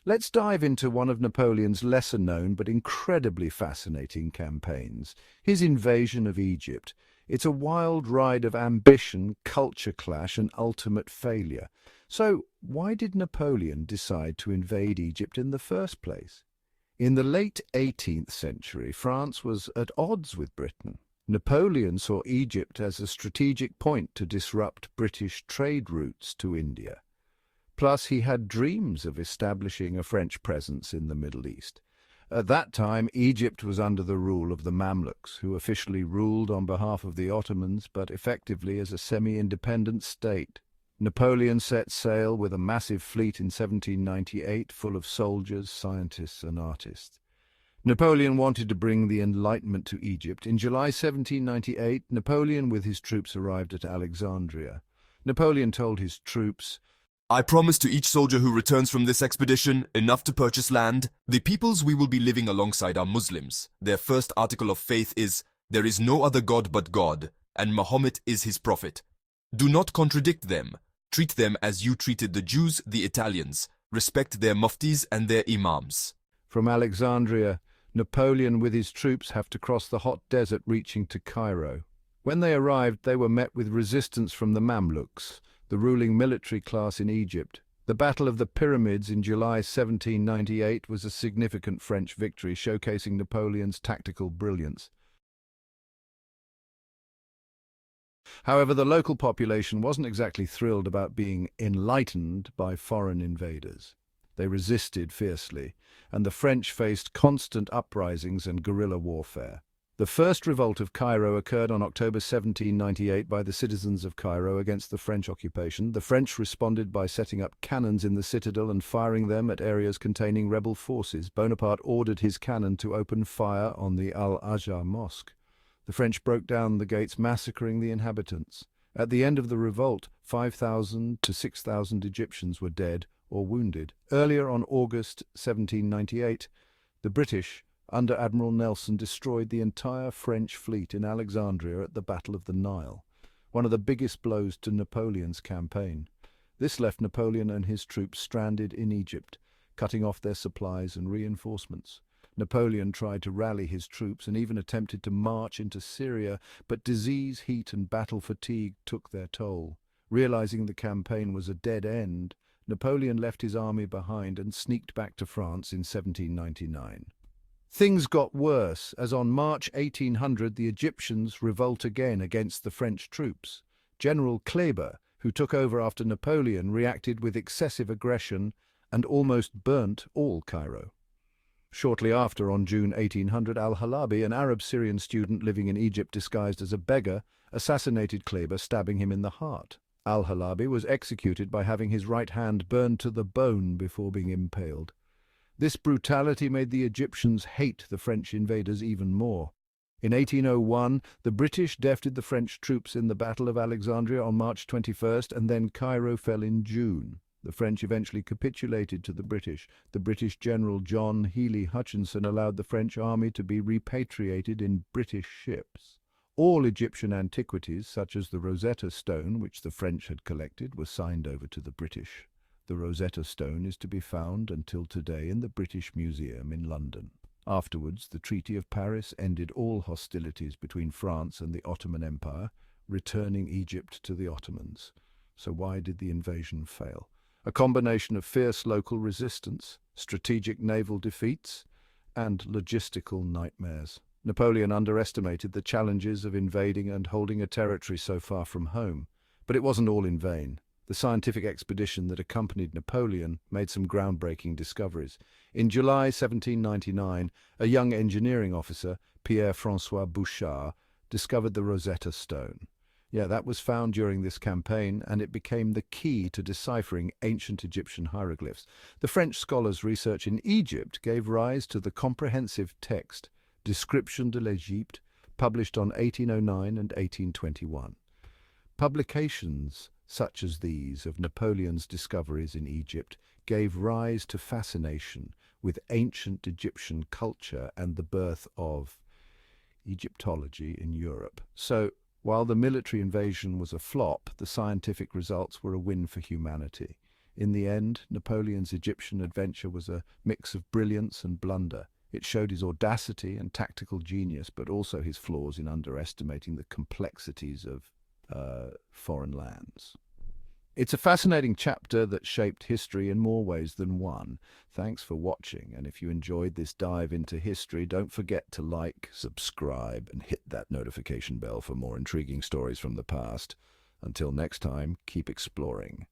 Let's dive into one of Napoleon's lesser-known but incredibly fascinating campaigns, his invasion of Egypt. It's a wild ride of ambition, culture clash, and ultimate failure. So, why did Napoleon decide to invade Egypt in the first place? In the late 18th century, France was at odds with Britain. Napoleon saw Egypt as a strategic point to disrupt British trade routes to India. Plus, he had dreams of establishing a French presence in the Middle East. At that time, Egypt was under the rule of the Mamluks, who officially ruled on behalf of the Ottomans, but effectively as a semi-independent state. Napoleon set sail with a massive fleet in 1798, full of soldiers, scientists, and artists. Napoleon wanted to bring the Enlightenment to Egypt. In July 1798, Napoleon with his troops arrived at Alexandria. Napoleon told his troops, I promise to each soldier who returns from this expedition enough to purchase land. The peoples we will be living alongside are Muslims. Their first article of faith is, there is no other God but God, and Muhammad is his prophet. Do not contradict them. Treat them as you treated the Jews, the Italians. Respect their muftis and their imams. From Alexandria, Napoleon with his troops have to cross the hot desert reaching to Cairo. When they arrived, they were met with resistance from the Mamluks, the ruling military class in Egypt. The Battle of the Pyramids in July 1798 was a significant French victory, showcasing Napoleon's tactical brilliance. However, the local population wasn't exactly thrilled about being enlightened by foreign invaders. They resisted fiercely, and the French faced constant uprisings and guerrilla warfare. The first revolt of Cairo occurred on October 1798 by the citizens of Cairo against the French occupation. The French responded by setting up cannons in the citadel and firing them at areas containing rebel forces. Bonaparte ordered his cannon to open fire on the Al-Azhar mosque. The French broke down the gates, massacring the inhabitants. At the end of the revolt, 5,000 to 6,000 Egyptians were dead or wounded. Earlier on August 1798, the British, under Admiral Nelson, destroyed the entire French fleet in Alexandria at the Battle of the Nile, one of the biggest blows to Napoleon's campaign. This left Napoleon and his troops stranded in Egypt, cutting off their supplies and reinforcements. Napoleon tried to rally his troops and even attempted to march into Syria, but disease, heat, and battle fatigue took their toll. Realizing the campaign was a dead end, Napoleon left his army behind and sneaked back to France in 1799. Things got worse, as on March 1800 the Egyptians revolt again against the French troops. General Kleber, who took over after Napoleon, reacted with excessive aggression and almost burnt all Cairo. Shortly after, on June 1800, al-Halabi, an Arab-Syrian student living in Egypt disguised as a beggar, assassinated Kleber, stabbing him in the heart. Al-Halabi was executed by having his right hand burned to the bone before being impaled. This brutality made the Egyptians hate the French invaders even more. In 1801, the British defeated the French troops in the Battle of Alexandria on March 21st, and then Cairo fell in June. The French eventually capitulated to the British. The British General John Healy Hutchinson allowed the French army to be repatriated in British ships. All Egyptian antiquities, such as the Rosetta Stone, which the French had collected, were signed over to the British. The Rosetta Stone is to be found until today in the British Museum in London. Afterwards, the Treaty of Paris ended all hostilities between France and the Ottoman Empire, returning Egypt to the Ottomans. So why did the invasion fail? A combination of fierce local resistance, strategic naval defeats, and logistical nightmares. Napoleon underestimated the challenges of invading and holding a territory so far from home. But it wasn't all in vain. The scientific expedition that accompanied Napoleon made some groundbreaking discoveries. In July 1799, a young engineering officer, Pierre-François Bouchard, discovered the Rosetta Stone. That was found during this campaign, and it became the key to deciphering ancient Egyptian hieroglyphs. The French scholars' research in Egypt gave rise to the comprehensive text Description de l'Égypte, published on 1809 and 1821. Publications such as these of Napoleon's discoveries in Egypt gave rise to fascination with ancient Egyptian culture and the birth of Egyptology in Europe. So, while the military invasion was a flop, the scientific results were a win for humanity. In the end, Napoleon's Egyptian adventure was a mix of brilliance and blunder. It showed his audacity and tactical genius, but also his flaws in underestimating the complexities of foreign lands. It's a fascinating chapter that shaped history in more ways than one. Thanks for watching, and if you enjoyed this dive into history, don't forget to like, subscribe, and hit that notification bell for more intriguing stories from the past. Until next time, keep exploring.